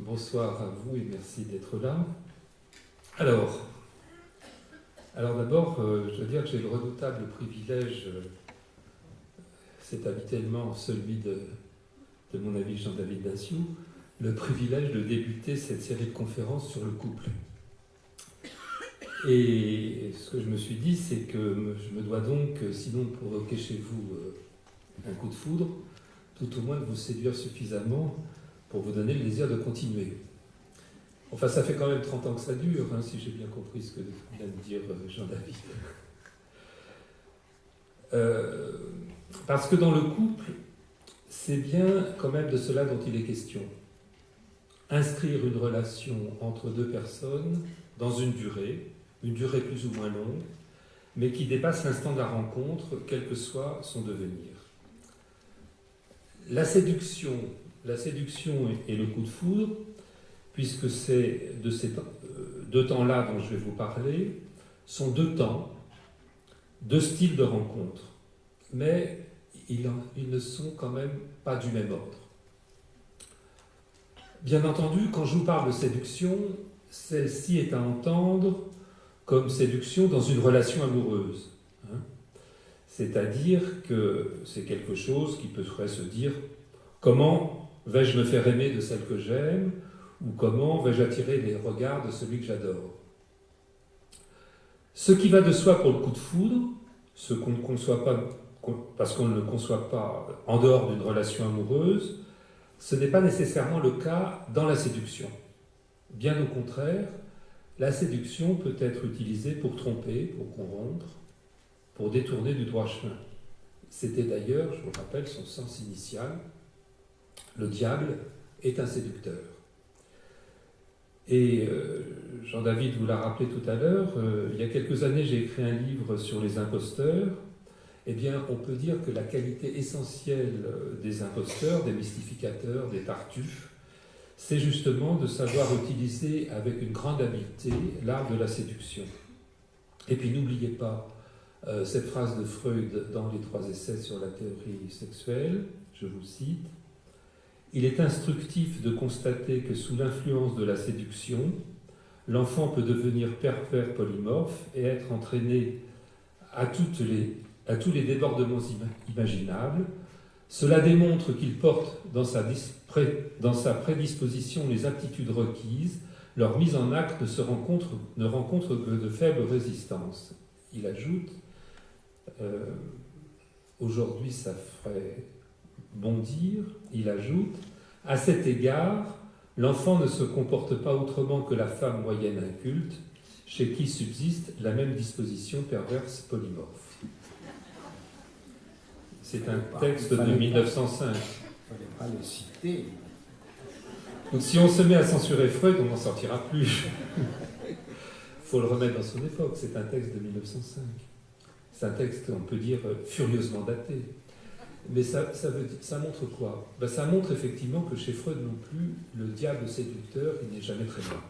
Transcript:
Bonsoir à vous et merci d'être là. Alors d'abord, je dois dire que j'ai le redoutable privilège, c'est habituellement celui de mon ami Jean-David Daciou, le privilège de débuter cette série de conférences sur le couple. Et ce que je me suis dit, c'est que je me dois donc, sinon de provoquer chez vous un coup de foudre, tout au moins de vous séduire suffisamment pour vous donner le désir de continuer. Enfin, ça fait quand même 30 ans que ça dure, hein, si j'ai bien compris ce que vient de dire Jean-David. Parce que dans le couple, c'est bien quand même de cela dont il est question. Inscrire une relation entre deux personnes dans une durée plus ou moins longue, mais qui dépasse l'instant de la rencontre, quel que soit son devenir. La séduction et le coup de foudre, puisque c'est de ces deux temps-là dont je vais vous parler, sont deux temps, deux styles de rencontre, mais ils ne sont quand même pas du même ordre. Bien entendu, quand je vous parle de séduction, celle-ci est à entendre comme séduction dans une relation amoureuse. C'est-à-dire que c'est quelque chose qui pourrait se dire « Comment vais-je me faire aimer de celle que j'aime ?» ou « Comment vais-je attirer les regards de celui que j'adore ?» Ce qui va de soi pour le coup de foudre, ce qu'on ne conçoit pas, parce qu'on ne le conçoit pas en dehors d'une relation amoureuse, ce n'est pas nécessairement le cas dans la séduction. Bien au contraire, la séduction peut être utilisée pour tromper, pour corrompre, pour détourner du droit chemin. C'était d'ailleurs, je vous rappelle, son sens initial. Le diable est un séducteur. Et Jean-David vous l'a rappelé tout à l'heure, il y a quelques années, j'ai écrit un livre sur les imposteurs. Eh bien, on peut dire que la qualité essentielle des imposteurs, des mystificateurs, des tartuffes, c'est justement de savoir utiliser avec une grande habileté l'art de la séduction. Et puis n'oubliez pas cette phrase de Freud dans les 3 essais sur la théorie sexuelle, je vous cite, « Il est instructif de constater que sous l'influence de la séduction, l'enfant peut devenir pervers polymorphe et être entraîné à tous les débordements imaginables. Cela démontre qu'il porte dans sa prédisposition les aptitudes requises. Leur mise en acte ne rencontre que de faibles résistances. » Il ajoute, aujourd'hui ça ferait bondir, il ajoute, « À cet égard, l'enfant ne se comporte pas autrement que la femme moyenne inculte, chez qui subsiste la même disposition perverse polymorphe. » C'est un texte de 1905. Il ne fallait pas le citer. Donc si on se met à censurer Freud, on n'en sortira plus. Il faut le remettre dans son époque. C'est un texte de 1905. C'est un texte, on peut dire, furieusement daté. Mais ça montre quoi ? Ça montre effectivement que chez Freud non plus, le diable séducteur, il n'est jamais très loin.